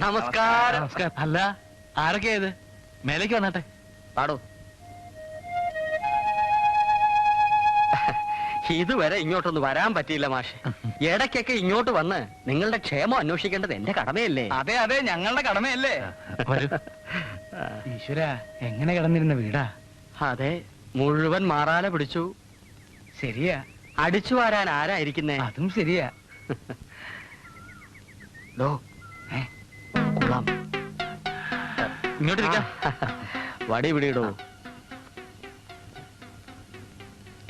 നമസ്കാരം. നമസ്കാരം. അല്ല, ആരൊക്കെയാ ഇത്? മേലേക്ക് വന്നാട്ടെ. പാടോ. ഇതുവരെ ഇങ്ങോട്ടൊന്ന് വരാൻ പറ്റിയില്ല മാഷെ. ഇടയ്ക്കൊക്കെ ഇങ്ങോട്ട് വന്ന് നിങ്ങളുടെ ക്ഷേമം അന്വേഷിക്കേണ്ടത് എന്റെ കടമയല്ലേ? അതെ അതെ, ഞങ്ങളുടെ കടമയല്ലേ. ഈശ്വര, എങ്ങനെ കിടന്നിരുന്ന വീടാ? അതെ, മുഴുവൻ മാറാല പിടിച്ചു. ശരിയാ. അടിച്ചു വാരാൻ ആരായിരിക്കുന്നേ? അതും ശരിയാ. കൊള്ളാം. ഇങ്ങോട്ടിരിക്കാം. വടി പിടിയിടൂ.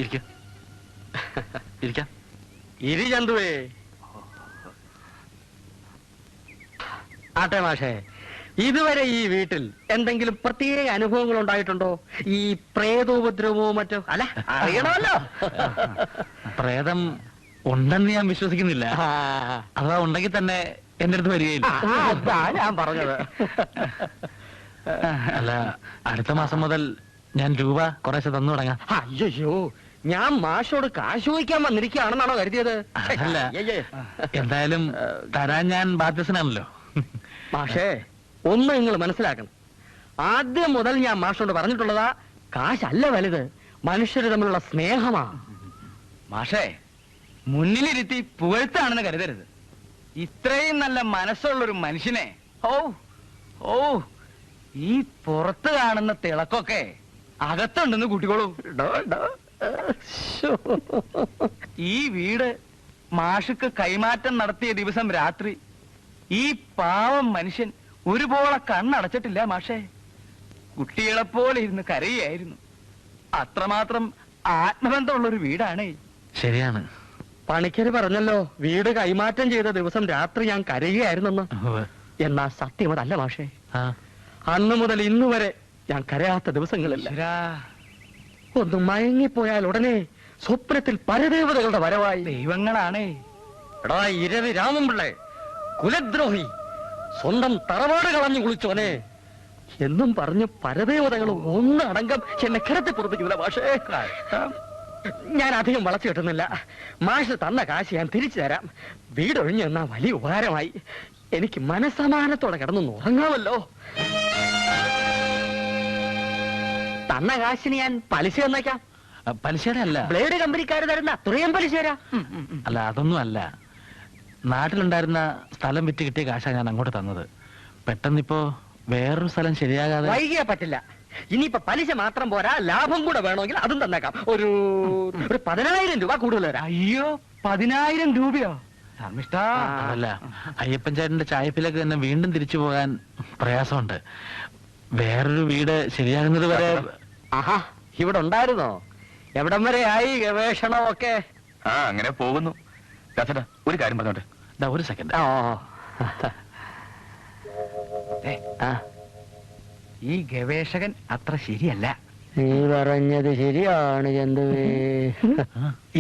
ഇരിക്കാം. ഇരിക്കാം. ഇരി ചന്തുവേ. ആട്ടെ മാഷേ, ഇതുവരെ ഈ വീട്ടിൽ എന്തെങ്കിലും പ്രത്യേക അനുഭവങ്ങൾ ഉണ്ടായിട്ടുണ്ടോ? ഈ പ്രേതോപദ്രവമോ മറ്റോ? അല്ല, അറിയണമല്ലോ. പ്രേതം ഉണ്ടെന്ന് ഞാൻ വിശ്വസിക്കുന്നില്ല. അഥവാ ഉണ്ടെങ്കിൽ തന്നെ എന്റെ അടുത്ത് വരികയില്ല. അതാ ഞാൻ പറഞ്ഞത്. അല്ല, അടുത്ത മാസം മുതൽ ഞാൻ രൂപ കുറേശ്ശെ തന്നു തുടങ്ങാം. അയ്യോ, ഞാൻ മാഷോട് കാശ് ചോദിക്കാൻ വന്നിരിക്കുകയാണെന്നാണോ കരുതിയത്? അല്ല, എന്തായാലും തരാൻ ഞാൻ ബാധ്യസ്ഥനാണല്ലോ. മാഷേ, ഒന്ന് നിങ്ങൾ മനസ്സിലാക്കണം. ആദ്യം മുതൽ ഞാൻ മാഷോട് പറഞ്ഞിട്ടുള്ളതാ, കാശല്ല വലുത്, മനുഷ്യര് തമ്മിലുള്ള സ്നേഹമാ. മാഷേ, മുന്നിലിരുത്തി പുകഴ്ത്താണെന്ന് കരുതരുത്. ഇത്രയും നല്ല മനസ്സുള്ളൊരു മനുഷ്യനെ ഓ ഓ ഈ പുറത്ത് കാണുന്ന തിളക്കൊക്കെ അകത്തുണ്ടെന്ന് കൂട്ടിക്കോളൂ. ഈ വീട് മാഷക്ക് കൈമാറ്റം നടത്തിയ ദിവസം രാത്രി ഈ പാവം മനുഷ്യൻ ഒരുപോലെ കണ്ണടച്ചിട്ടില്ല മാഷേ. കുട്ടികളെപ്പോലെ ഇരുന്ന് കരയായിരുന്നു. അത്രമാത്രം ആത്മബന്ധമുള്ളൊരു വീടാണ്. ശരിയാണ്. പണിക്കര് പറഞ്ഞല്ലോ, വീട് കൈമാറ്റം ചെയ്ത ദിവസം രാത്രി ഞാൻ കരയുകയായിരുന്നെന്ന്. എന്നാ സത്യം അതല്ല മാഷേ. അന്ന് മുതൽ ഇന്നു വരെ ഞാൻ കരയാത്ത ദിവസങ്ങളില്ല. ഒന്ന് മയങ്ങിപ്പോയാൽ ഉടനെ സ്വപ്നത്തിൽ പരദേവതകളുടെ വരവായി. ദൈവങ്ങളാണേ. എടാ ഇരവി രാമൻപിള്ളേ, കുലദ്രോഹി, സ്വന്തം തറവാട് കളഞ്ഞു കുളിച്ചോനെ എന്നും പറഞ്ഞ് പരദേവതകൾ ഒന്നടങ്കം എന്നെ കിടത്തി പുറപ്പിക്കുന്നില്ല മാഷേ. ഞാൻ അധികം വളച്ചു കിട്ടുന്നില്ല. മാഷ് തന്ന കാശ് ഞാൻ തിരിച്ചു തരാം. വീടൊഴിഞ്ഞു എന്നാ വലിയ ഉപകാരമായി. എനിക്ക് മനസ്സമാനത്തോടെ കിടന്നു ഉറങ്ങാമല്ലോ. തന്ന കാശിന് ഞാൻ പലിശ തന്നേക്കാം. പലിശയുടെ അല്ല, ബ്ലേഡ് കമ്പനിക്കാർ തരുന്ന അത്രയും പലിശ തരാം. അല്ല, അതൊന്നും അല്ല. നാട്ടിലുണ്ടായിരുന്ന സ്ഥലം വിറ്റ് കിട്ടിയ കാശാ ഞാൻ അങ്ങോട്ട് തന്നത്. പെട്ടെന്നിപ്പോ വേറൊരു സ്ഥലം ശരിയാകാതെ വൈകിയാ പറ്റില്ല. ഇനിയിപ്പോ പലിശ മാത്രം പോരാ, ലാഭം കൂടെ വേണമെങ്കിൽ അതും തന്നേക്കാം. ഒരു 10,000 രൂപ കൂടുതൽ തരാം. അയ്യോ, 10,000 രൂപയോ? അല്ല, അയ്യപ്പൻ ചേട്ടന്റെ ചായപ്പിലേക്ക് തന്നെ വീണ്ടും തിരിച്ചു പോകാൻ പ്രയാസമുണ്ട്. വേറൊരു വീട് ശരിയാകുന്നത് വരെ. ആഹാ, ഇവിടെ ഉണ്ടായിരുന്നോ? എവിടം വരെ ആയി ഗവേഷണമൊക്കെ? അങ്ങനെ പോകുന്നു. ഒരു കാര്യം പറഞ്ഞോട്ടെ. ഒരു സെക്കൻഡ്. ഈ ഗവേഷകൻ അത്ര ശരിയല്ല. നീ പറഞ്ഞത് ശരിയാണ് ചന്തുവേ.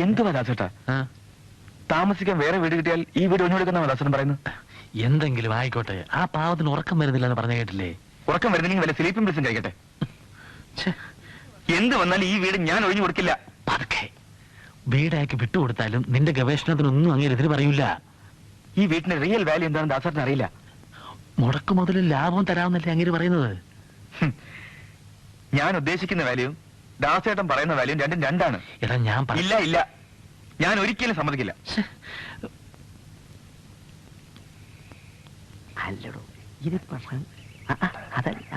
എന്തുവാ ദാസേട്ടാ, താമസിക്കാൻ വേറെ വീട് കിട്ടിയാൽ ഈ വീട് ഒഴിഞ്ഞെടുക്കുന്ന ദാസൻ പറയുന്നത്? എന്തെങ്കിലും ആയിക്കോട്ടെ, ആ പാവത്തിന് ഉറക്കം വരുന്നില്ല എന്ന് പറഞ്ഞ കേട്ടില്ലേ? ഉറക്കം വരുന്നില്ലെങ്കിൽ വല്ല സ്ലീപ്പിംഗ് പിൽസും കഴിക്കട്ടെ. എന്ത് വന്നാലും ഈ വീട് ഞാൻ ഒഴിഞ്ഞു കൊടുക്കില്ല. പതുക്കെ വീടാക്കി വിട്ടുകൊടുത്താലും നിന്റെ ഗവേഷണത്തിനൊന്നും അങ്ങനെ എതിര് പറയൂല. ഈ വീട്ടിന്റെ റിയൽ വാല്യൂ എന്താണെന്ന് ദാസേട്ടന് അറിയില്ല. മുടക്ക് മുതൽ ലാഭം തരാമെന്നല്ലേ അങ്ങനെ പറയുന്നത്? ഞാൻ ഉദ്ദേശിക്കുന്ന വാല്യൂ ദാസേട്ടൻ പറയുന്ന വാല്യൂ രണ്ടും രണ്ടാണ്. എടാ, ഞാൻ ഇല്ല ഇല്ല, ഞാൻ ഒരിക്കലും സമ്മതിക്കില്ല. അല്ലടോ, ഇത് അതല്ല.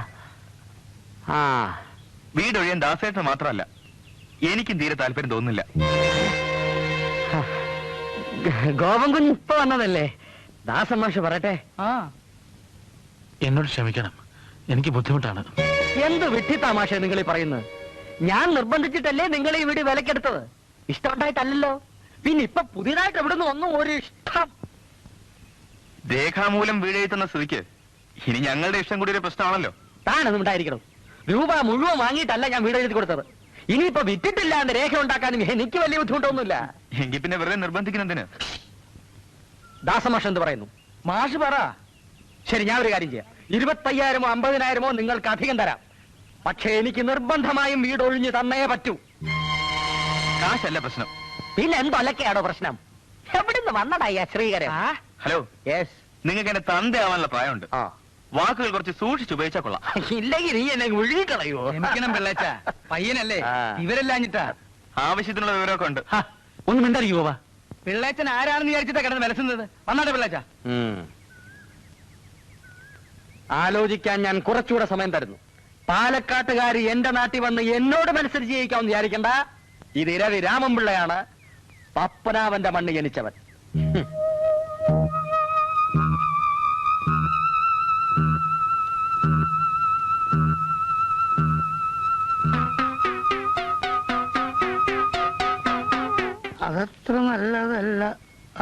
വീടൊഴിയാൻ ദാസേട്ടന് മാത്രമല്ല, എനിക്കും തീരെ താല്പര്യം തോന്നുന്നില്ല. ഗോപൻ കുഞ്ഞ് ഇപ്പൊ വന്നതല്ലേ? ദാസമാഷ് പറയട്ടെ. എന്നോട് ക്ഷമിക്കണം, എനിക്ക് ബുദ്ധിമുട്ടാണ്. എന്ത് വിഡ്ഢിത്തമാഷേ നിങ്ങൾ ഈ പറയുന്നത്? ഞാൻ നിർബന്ധിച്ചിട്ടല്ലേ നിങ്ങൾ ഈ വീട് വിലക്കെടുത്തത്? ഇഷ്ടമുണ്ടായിട്ടല്ലല്ലോ. പിന്നെ ഇപ്പൊ പുതിയതായിട്ട് എവിടുന്ന് ഒന്നും ഒരു ഇഷ്ടം. രേഖാമൂലം വീടെഴുത്തുന്ന സ്ഥിതിക്ക് ഇനി ഞങ്ങളുടെ ഇഷ്ടം കൂടി ഒരു പ്രശ്നമാണല്ലോ. താനൊന്നും ഉണ്ടായിരിക്കണം. രൂപ മുഴുവൻ വാങ്ങിയിട്ടല്ല ഞാൻ വീട് എഴുതി കൊടുത്തത്. ഇനിയിപ്പോ വിറ്റിട്ടില്ല എന്ന് രേഖ ഉണ്ടാക്കാനും എനിക്ക് വലിയ ബുദ്ധിമുട്ടൊന്നുമില്ല. എങ്കിൽ പിന്നെ വെറുതെ നിർബന്ധിക്കുന്നതിന്. ദാസമാഷ് എന്ത് പറയുന്നു? മാഷ് പറ. ശരി, ഞാൻ ഒരു കാര്യം ചെയ്യാം. 25,000-ഓ 50,000-ഓ നിങ്ങൾക്ക് അധികം തരാം. പക്ഷേ എനിക്ക് നിർബന്ധമായും വീട് ഒഴിഞ്ഞു തന്നേ പറ്റൂ. കാശല്ല പ്രശ്നം, പിന്നെ എന്തൊലക്കെയാണോ പ്രശ്നം? എവിടുന്ന് വന്നടാ ഈ ശ്രീകരൻ? Hello, yes. നിങ്ങൾക്ക് എന്നെ തന്തയാവാനുള്ള പ്രായമുണ്ട്. ആ, വാക്കുകൾ കുറച്ച് സൂക്ഷിച്ചുപയോഗിച്ചാൽ കൊള്ളാം. ഇല്ലെങ്കിൽ നീ എന്നെ വിഴുകളയോ? പിള്ളേച്ച പയ്യനല്ലേ, ആ. ഇവരെല്ലാഞ്ഞിട്ടാ. ആവശ്യത്തിനുള്ള വിവരമൊക്കെ ഉണ്ട്. ഒന്ന് മിണ്ടറിയോ ബാബാ? പിള്ളേച്ചൻ ആരാണെന്ന് വിചാരിച്ചിട്ടാ കിടന്ന് വിലസുന്നത്. വന്നാട്ടെ പിള്ളേച്ച. ആലോചിക്കാൻ ഞാൻ കുറച്ചുകൂടെ സമയം തരുന്നു. പാലക്കാട്ടുകാരി എന്റെ നാട്ടിൽ വന്ന് എന്നോട് മത്സരിച്ച് ജയിക്കാമെന്ന് വിചാരിക്കണ്ട. ഇത് ഇരവി രാമൻപിള്ളയാണ്, പപ്പനാവന്റെ മണ്ണ് ജനിച്ചവൻ. അതത്ര നല്ലതല്ല.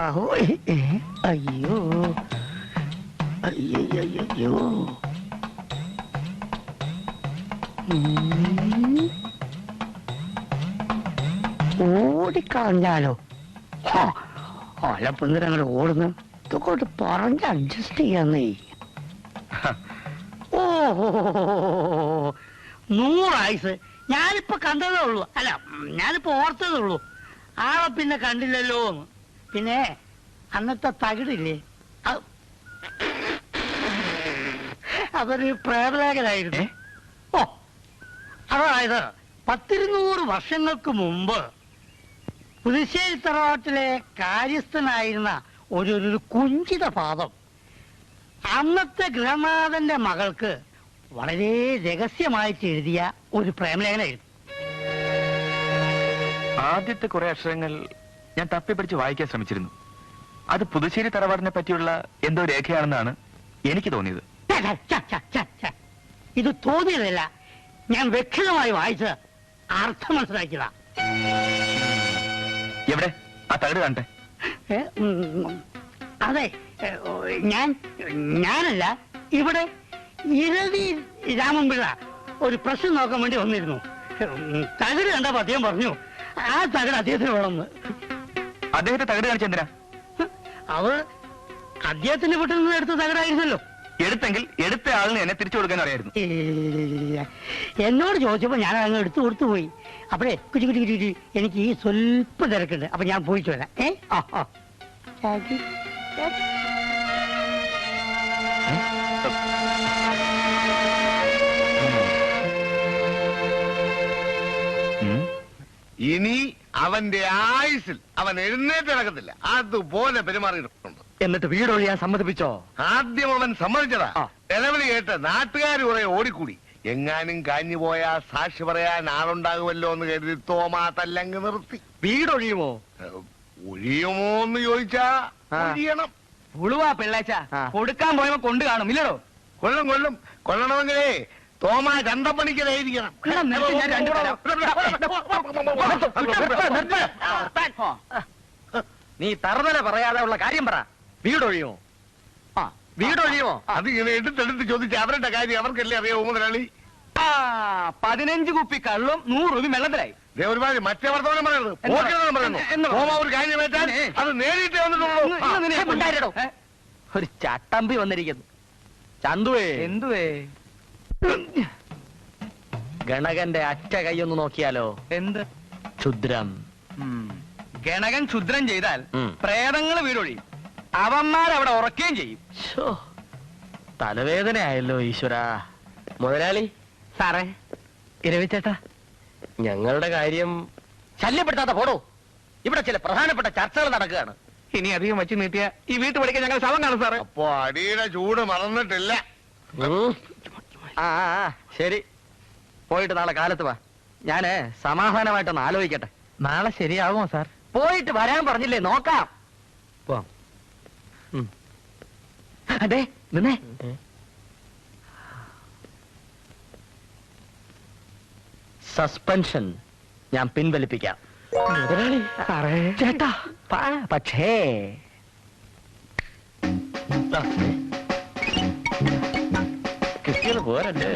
അഹോ, അയ്യോ, അയ്യോ, ഓടിക്കളഞ്ഞാലോ? അലപ്പുന്നരം അങ്ങനെ ഓടുന്നു. ഇതൊക്കെ പറഞ്ഞ് അഡ്ജസ്റ്റ് ചെയ്യാന്നേ. ഓഹോ, 100 ആയുസ്. ഞാനിപ്പോ കണ്ടതേ ഉള്ളൂ, അല്ല ഞാനിപ്പോ ഓർത്തതേ ഉള്ളൂ. ആളെ പിന്നെ കണ്ടില്ലല്ലോ. പിന്നെ അന്നത്തെ തകിടില്ലേ, അതൊരു പ്രേതലേഖനായിരുന്നു. ഓ, അതായത് 100-200 വർഷങ്ങൾക്ക് മുമ്പ് പുതുശ്ശേരി തറവാട്ടിലെ കാര്യസ്ഥനായിരുന്ന ഒരു കുഞ്ചിത പാദം അന്നത്തെ ഗൃഹനാഥന്റെ മകൾക്ക് വളരെ രഹസ്യമായിട്ട് എഴുതിയ ഒരു പ്രേമലേഖനായിരുന്നു. ആദ്യത്തെ കുറെ അക്ഷരങ്ങൾ ഞാൻ തപ്പിപ്പിടിച്ച് വായിക്കാൻ ശ്രമിച്ചിരുന്നു. അത് പുതുശ്ശേരി തറവാടിനെ പറ്റിയുള്ള എന്തോ രേഖയാണെന്നാണ് എനിക്ക് തോന്നിയത്. ഇത് തോന്നിയതല്ല, ഞാൻ വ്യക്തമായി വായിച്ച് അർത്ഥം മനസ്സിലാക്കിയതാ. എവിടെ ആ തകിട് കാണട്ടെ? അതെ, ഞാനല്ല, ഇവിടെ ഇരവി രാമൻപിള്ള ഒരു പ്രശ്നം നോക്കാൻ വേണ്ടി വന്നിരുന്നു. തകിട് കണ്ടപ്പോ അദ്ദേഹം പറഞ്ഞു ആ തകിട് അദ്ദേഹത്തിന് വേണമെന്ന്. അദ്ദേഹത്തെ തകിട് കാണിച്ചെന്തിനാ? അവർ അദ്ദേഹത്തിന്റെ വീട്ടിൽ നിന്ന് എടുത്ത തകിടായിരുന്നല്ലോ. എടുത്തെങ്കിൽ എടുത്ത ആളിന് എന്നെ തിരിച്ചു കൊടുക്കാൻ അറിയായിരുന്നു. എന്നോട് ചോദിച്ചപ്പോ ഞാൻ അങ്ങ് എടുത്തു കൊടുത്തു പോയി. അപ്പഴേ കുറ്റി കുറ്റി കുറ്റി എനിക്ക് ഈ സ്വല്പം തിരക്കുണ്ട്, അപ്പൊ ഞാൻ പോയിട്ട് വരാം. ഇനി അവന്റെ ആയുസിൽ അവൻ എഴുന്നേറ്റ് നടക്കത്തില്ല. അതുപോലെ പെരുമാറിയിട്ടുണ്ട്. എന്നിട്ട് വീടൊഴിയാൻ സമ്മതിപ്പിച്ചോ? ആദ്യം അവൻ സമ്മതിച്ചതാ. ആ. നിലവിളി കേട്ട് നാട്ടുകാർ കുറെ ഓടിക്കൂടി. എങ്ങാനും കാഞ്ഞു പോയാ സാക്ഷി പറയാൻ ആളുണ്ടാകുമല്ലോ എന്ന് കരുതി തോമാ തല്ലങ്ങ് നിർത്തി. വീടൊഴിയുമോ? ഒഴിയുമോ എന്ന് ചോദിച്ചാ ഒഴിയണം. ഉളുവാ പിള്ളേച്ച, കൊടുക്കാൻ പോയപ്പോ കൊണ്ടു കാണും ഇല്ലടോ. കൊള്ളും കൊള്ളും. കൊള്ളണമെങ്കിലേ തോമാ ചന്തപ്പണിക്കലായിരിക്കണം. നീ തറുതല പറയാതെ ഉള്ള കാര്യം പറ. വീടൊഴിയുമോ? വീടൊഴിയുമോ? അത് ഇങ്ങനെ എടുത്തെടുത്ത് ചോദിച്ച അവരുടെ കാര്യം അവർക്കല്ലേ അറിയാവൂ മുതലാളി. 15 കുപ്പി കള്ളും 100 രൂപ വെള്ളത്തിലായി. ഒരുപാട് മറ്റേ വർത്തമാനം പറയുന്നത് തോമാ ഒരു കാര്യമേറ്റാൽ അത് നേരിട്ടേ വന്നിട്ടുള്ളൂ. ഒരു ചട്ടമ്പി വന്നിരിക്കുന്നു. ചന്തുവേ, എന്തുവേ? ഗണകന്റെ അറ്റ കൈയൊന്ന് നോക്കിയാലോ? എന്ത് ക്ഷുദ്രം. ഗണകൻ ക്ഷുദ്രം ചെയ്താൽ ഉം. പ്രേതങ്ങള് വീടൊഴിയും. അവന്മാരവിടെ ഉറക്കുകയും ചെയ്യും. തലവേദനയായല്ലോ ഈശ്വര. മുതലാളി സാറേ, ഇരവിച്ചേട്ടാ, ഞങ്ങളുടെ കാര്യം ശല്യപ്പെടുത്താത്ത പോടോ. ഇവിടെ ചില പ്രധാനപ്പെട്ട ചർച്ചകൾ നടക്കുകയാണ്. ഇനി അധികം വച്ച് നീട്ടിയ ഈ വീട്ടുപടിക്കാൻ ഞങ്ങൾ ശവം കാണും സാറേ. അപ്പൊ അടിയുടെ ചൂട് മറന്നിട്ടില്ല. ശരി, പോയിട്ട് നാളെ കാലത്ത് വാ. ഞാന് സമാധാനമായിട്ടൊന്ന് ആലോചിക്കട്ടെ. നാളെ ശരിയാകുമോ സാർ? പോയിട്ട് വരാൻ പറഞ്ഞില്ലേ, നോക്കാം. അതെ, നിന്നേ. സസ്പെൻഷൻ ഞാൻ പിൻവലിപ്പിക്കാം. ചേട്ടാ, പക്ഷേ കിട്ടിയത് പോരല്ലേ?